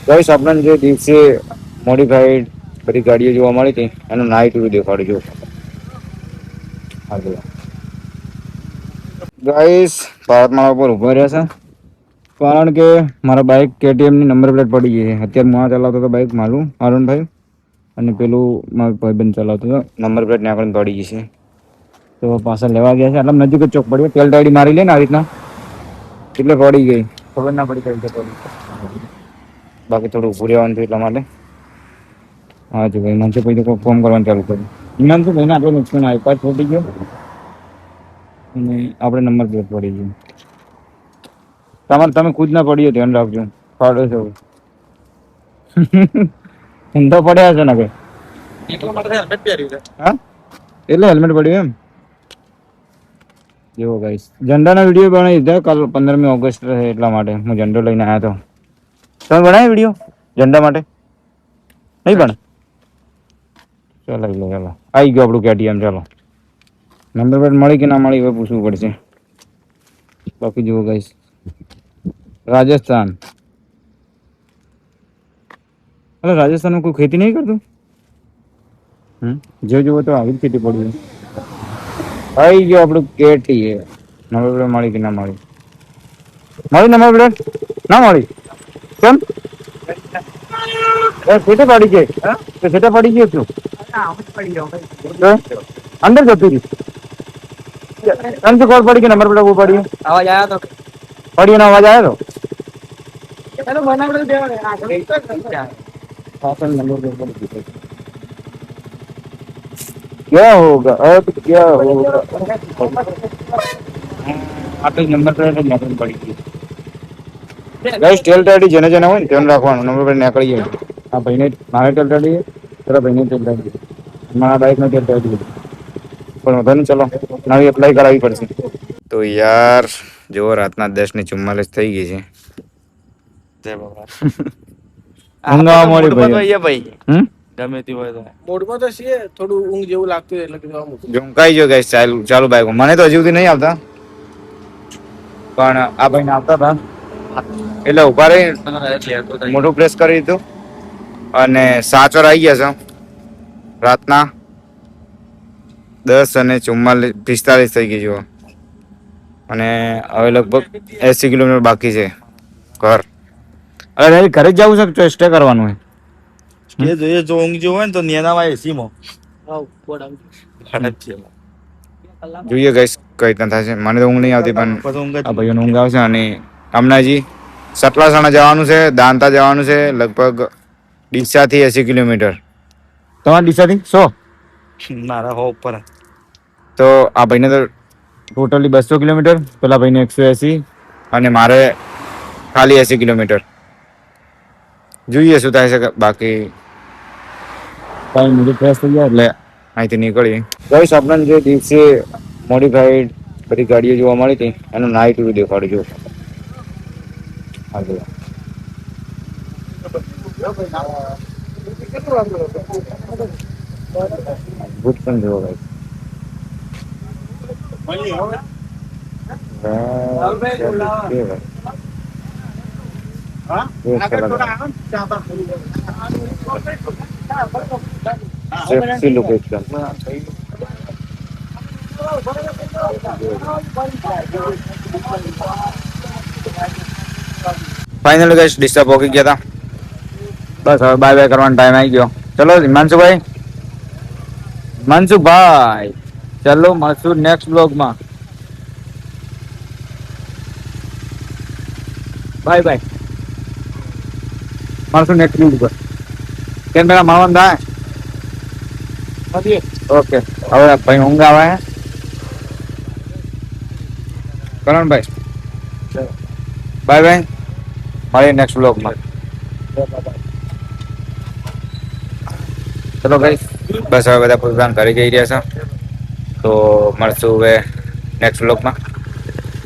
Guys આપણને જે દિવસે મોડિફાઈડ બધી ગાડીઓ જોવા મળી હતી એનું નાઇટ વ્યૂ દેખાડજો. હા ગાઈસ ભારતમાળા ઉપર ઉભા રહ્યા છે કારણ કે મારા બાઇક KTM ની નંબર પ્લેટ પડી ગઈ છે. અત્યારે હું આ ચલાવતો હતો બાઇક મારું અરુણભાઈ અને પેલું મારો ભાઈબંધ ચલાવતો હતો. નંબર પ્લેટ ને આગળ પડી ગઈ છે તો પાછા લેવા ગયા છે. એટલે નજીક જ ચોક પડ્યો. તેલ ડાયડી મારી લે ને આ રીતના એટલે પડી ગઈ. ખબર ના પડી કઈ રીતે પડી. બાકી થોડું ઊભું રહેવાનું છે એટલા માટે. હા જો ભાઈ મને પછી તો ફોન કરવાનું ચાલુ કર્યું. ઇનામ શું ભાઈને આટલો નુકસાન આવ્યો. પાછ ફૂટી ગયો અને આપણે નંબર પ્લેટ પડી ગયો. તમે ખુદ ના પડીએ ધ્યાન રાખજો. ફાડો છો ઊંધો પડ્યા છે ને કે હા એટલે હેલ્મેટ પડ્યું એમ. જેવો ગાઈસ ઝંડાના વિડીયો બનાવી દીધા કાલ 15મી ઓગસ્ટ રહે એટલા માટે હું ઝંડો લઈને આવ્યો હતો. તમે બનાવ્યો વિડીયો ઝંડા માટે નહીં બને? ચાલો ચાલો આવી ગયો આપણું KTM. ચાલો નંબર પ્લેટ મળી કે ના મળી હવે પૂછવું પડશે. બાકી જુઓ ગાઈસ રાજસ્થાન. અરે રાજસ્થાનમાં કોઈ ખેતી નહીં કરતું? જે જુઓ તો આવી જ ખેતી પડી. આવી ગયો આપણું KTM. નંબર પ્લેટ મળી કે ના મળી? મળી નંબર પ્લેટ ના મળી કેમ? ખેતે પડી ગઈ ખેતે પડી ગયો છું અંદર જતું રહ્યું. કોલ પડી કે નંબર પ્લેટ પડી અવાજ આવ્યો તો પડી એનો અવાજ આવ્યો તો क्या होगा अब क्या होगा. આપણે નંબર પ્લેટ જ નોંધવી પડી ગઈ. ગાઈસ ટેલ ટાડી જેને જેને હોય ને ધ્યાન રાખવાનું. નંબર પ્લેટ નીકળી જાય. આ ભાઈને મારે ટેલ ટાડી પેલા ભાઈને ટેલ ટાડી મારા બાઈક નો ટેલ ટાડી પણ વધુ ચલો નવી એપ્લાય કરાવવી પડશે. તો યાર જો રાતના 10:44 થઈ ગઈ છે. ઊંઘવા મળી ભાઈ. ગમે તે હોય તો મોડમાં તો છે થોડું ઊંઘ જેવું લાગતું એટલે કે ઝુમકાઈ ગયો ગાઈસ. ચાલુ બાઈક મને તો હજી સુધી નહીં આવતા પણ આ ભાઈને આવતા હતા એટલે ઉભા રહી મોટું પ્રેસ કરી દીધું અને 7 વાર આવી ગયા છે. રાતના 10:45 થઈ ગઈ જુઓ અને હવે લગભગ 80 કિલોમીટર બાકી છે ઘર. હવે ઘરે જ જવું છે સ્ટે કરવાનું હોય. સ્ટે જોઈએ જો ઊંઘ જો હોય ને તો નેનામાં એસીમાં જોઈએ ગાઈસ કઈ રીતના થાય છે. મને તો ઊંઘ નહીં આવતી પણ આ ભાઈઓને ઊંઘ આવશે. અને હમણાં હજી સતલાસણા જવાનું છે, દાંતા જવાનું છે લગભગ ડીસાથી 80 કિલોમીટર. તમારા ડીસાથી 100 મારા હો ઉપર. તો આ ભાઈને તો ટોટલી 200 કિલોમીટર, પેલા ભાઈને 180 અને મારે ખાલી 80 કિલોમીટર. જોઈએ શું થાય છે. બાકી કઈ મિનિટ ફ્રેશ થઈ ગયા એટલે અહીંથી નીકળીએ. ગાઈસ આપણને જે દિવસે મોડિફાઈડ બધી ગાડીઓ જોવા મળી હતી એનું નાઇટ વ્યૂ દેખાડજો. હા ભૂત પણ જોવો ગાઈસ. सेक्सी लुक एकदम. फाइनली गाइस ડીસા પહોંચી ગયા હતા. બસ હવે બાય બાય કરવાનો ટાઈમ આવી ગયો. ચલો હિમાંશુભાઈ ચલો મળશું નેક્સ્ટ બ્લોગમાં. બાય બાય મળશું નેક્સ્ટ બ્લોગ પર. કેમ પેલા માવન થાય ઓકે. હવે ભાઈ ઊંઘ આવે કરણભાઈ. બાય બાય મળીએ નેક્સ્ટ બ્લોગમાં. ચલો ભાઈ બસ હવે બધા પ્રોગ્રામ ઘરે જઈ રહ્યા છે તો મળશું હવે નેક્સ્ટ બ્લોગમાં.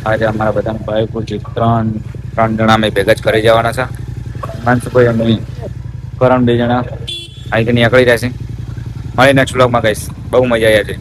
આજે અમારા બધા બાઈકો છે ત્રણ જણા અમે ભેગા જ કરી જવાના છે. માનસુભાઈ અને કરણ 2 જણા અહીંથી નીકળી રહ્યા છે. મળીએ નેક્સ્ટ બ્લોગમાં ગાઈસ. બહુ મજા આવી છે.